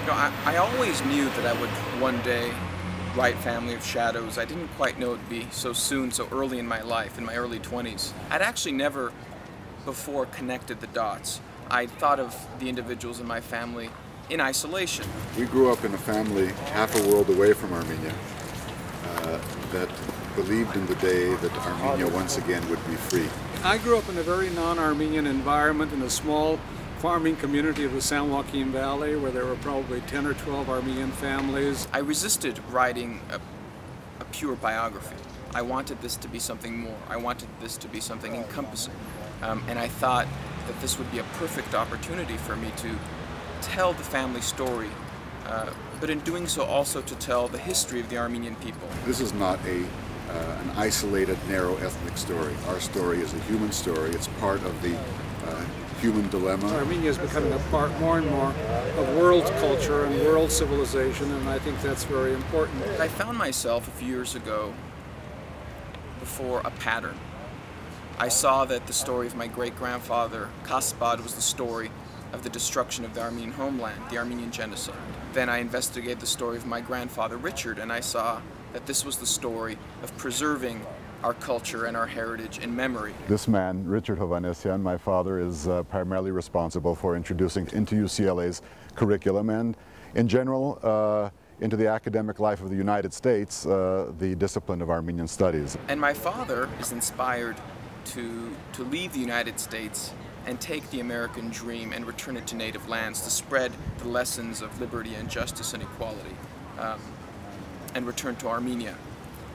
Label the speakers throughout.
Speaker 1: You know, I always knew that I would one day write Family of Shadows. I didn't quite know it would be so soon, so early in my life, in my early 20s. I'd actually never before connected the dots. I thought of the individuals in my family in isolation.
Speaker 2: We grew up in a family half a world away from Armenia that believed in the day that Armenia once again would be free.
Speaker 3: I grew up in a very non-Armenian environment in a small farming community of the San Joaquin Valley where there were probably 10 or 12 Armenian families.
Speaker 1: I resisted writing a pure biography. I wanted this to be something more. I wanted this to be something encompassing. And I thought that this would be a perfect opportunity for me to tell the family story, but in doing so also to tell the history of the Armenian people.
Speaker 2: This is not an isolated, narrow ethnic story. Our story is a human story. It's part of the human dilemma.
Speaker 3: Armenia is becoming a part more and more of world culture and world civilization, and I think that's very important.
Speaker 1: I found myself a few years ago before a pattern. I saw that the story of my great-grandfather, Kaspad, was the story of the destruction of the Armenian homeland, the Armenian genocide. Then I investigated the story of my grandfather, Richard, and I saw that this was the story of preserving our culture and our heritage in memory.
Speaker 2: This man, Garin Hovannisian, my father, is primarily responsible for introducing into UCLA's curriculum and, in general, into the academic life of the United States, the discipline of Armenian studies.
Speaker 1: And my father is inspired to leave the United States and take the American dream and return it to native lands, to spread the lessons of liberty and justice and equality, and return to Armenia,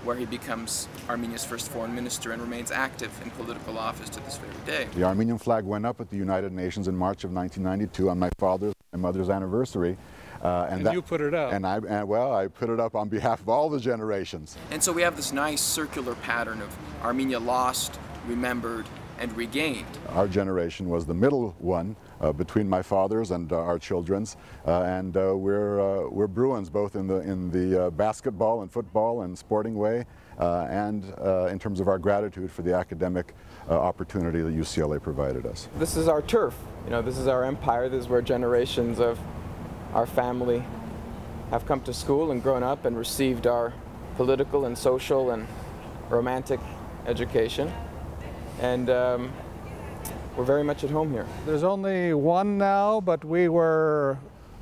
Speaker 1: where he becomes Armenia's first foreign minister and remains active in political office to this very day.
Speaker 2: The Armenian flag went up at the United Nations in March of 1992 on my father's and my mother's anniversary.
Speaker 3: And you put it up.
Speaker 2: And I put it up on behalf of all the generations.
Speaker 1: And so we have this nice circular pattern of Armenia lost, remembered, and regained.
Speaker 2: Our generation was the middle one between my father's and our children's, and we're Bruins both in the basketball and football and sporting way, and in terms of our gratitude for the academic opportunity that UCLA provided us.
Speaker 1: This is our turf. You know, this is our empire. This is where generations of our family have come to school and grown up and received our political and social and romantic education. And we're very much at home here.
Speaker 3: There's only one now, but we were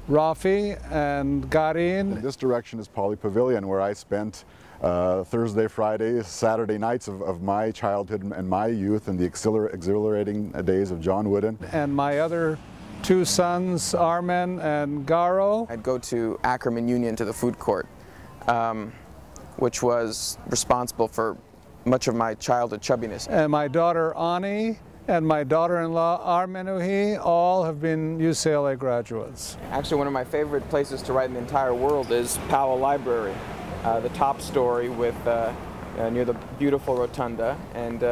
Speaker 3: Raffi and Garin.
Speaker 2: This direction is Poly Pavilion, where I spent Thursday, Friday, Saturday nights of my childhood and my youth and the exhilarating days of John Wooden.
Speaker 3: And my other two sons, Armen and Garo.
Speaker 1: I'd go to Ackerman Union to the food court, which was responsible for much of my childhood chubbiness.
Speaker 3: And my daughter Ani and my daughter-in-law Armenuhi all have been UCLA graduates.
Speaker 1: Actually, one of my favorite places to write in the entire world is Powell Library, the top story with near the beautiful rotunda, and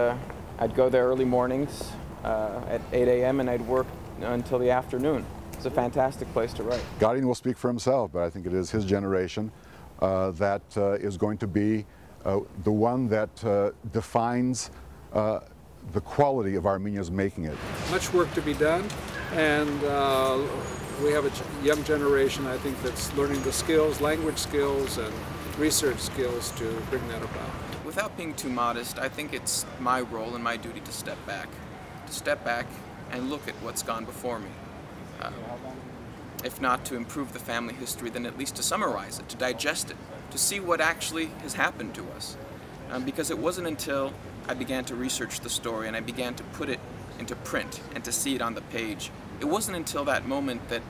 Speaker 1: I'd go there early mornings at 8 a.m. and I'd work until the afternoon. It's a fantastic place to write.
Speaker 2: Garin will speak for himself, but I think it is his generation that is going to be the one that defines the quality of Armenia's making it.
Speaker 3: Much work to be done, and we have a young generation, I think, that's learning the skills, language skills and research skills to bring that about.
Speaker 1: Without being too modest, I think it's my role and my duty to step back and look at what's gone before me. If not to improve the family history, then at least to summarize it, to digest it, to see what actually has happened to us. Because it wasn't until I began to research the story and I began to put it into print and to see it on the page, it wasn't until that moment that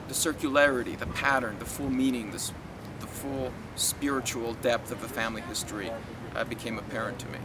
Speaker 1: the circularity, the pattern, the full meaning, the full spiritual depth of the family history became apparent to me.